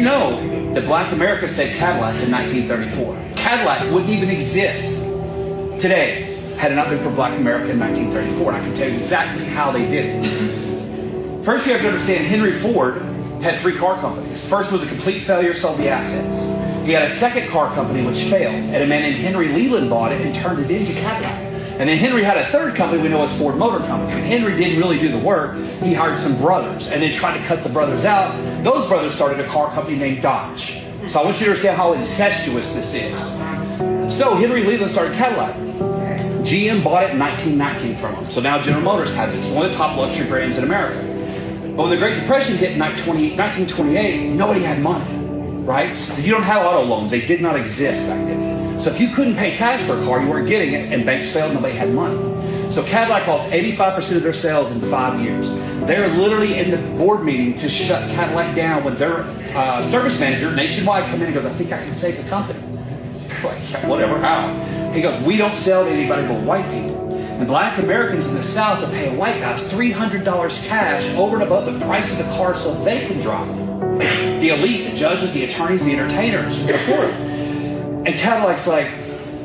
you know that Black America saved Cadillac in 1934? Cadillac wouldn't even exist today had it not been for Black America in 1934. And I can tell you exactly how they did it. First, you have to understand Henry Ford had 3 car companies. First was a complete failure, sold the assets. He had a second car company which failed, and a man named Henry Leland bought it and turned it into Cadillac. And then Henry had a third company we know as Ford Motor Company. And Henry didn't really do the work. He hired some brothers and then tried to cut the brothers out. Those brothers started a car company named Dodge. So I want you to understand how incestuous this is. So Henry Leland started Cadillac. GM bought it in 1919 from him. So now General Motors has it. It's one of the top luxury brands in America. But when the Great Depression hit in 1928, nobody had money, right? So you don't have auto loans. They did not exist back then. So if you couldn't pay cash for a car, you weren't getting it, and banks failed, nobody had money. So Cadillac lost 85% of their sales in 5 years. They're literally in the board meeting to shut Cadillac down when their service manager nationwide come in and goes, I think I can save the company. Like, yeah, whatever, how? He goes, we don't sell to anybody but white people. And Black Americans in the South will pay white guys $300 cash over and above the price of the car so they can drive them. The elite, the judges, the attorneys, the entertainers will afford it. And Cadillac's like,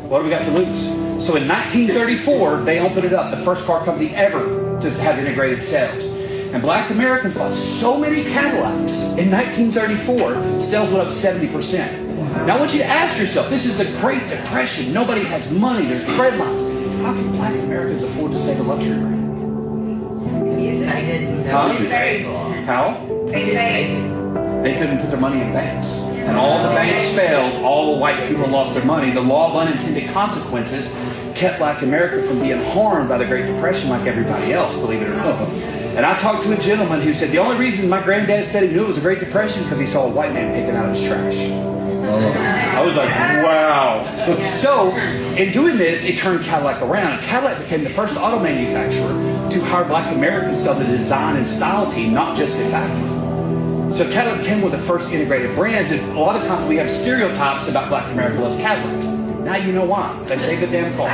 what do we got to lose? So in 1934, they opened it up, the first car company ever to have integrated sales. And Black Americans bought so many Cadillacs in 1934, sales went up 70%. Now I want you to ask yourself, this is the Great Depression. Nobody has money, there's bread lines. How can Black Americans afford to save a luxury brand? How? They couldn't put their money in banks. And all the banks failed, all the white people lost their money. The law of unintended consequences kept Black America from being harmed by the Great Depression like everybody else, believe it or not. And I talked to a gentleman who said the only reason my granddad said he knew it was a Great Depression because he saw a white man picking out his trash. I was like, wow. So, in doing this, it turned Cadillac around. Cadillac became the first auto manufacturer to hire Black Americans on the design and style team, not just the factory. So Cadillac became one of the first integrated brands, and a lot of times we have stereotypes about Black America loves Cadillacs. Now you know why. They save the damn car.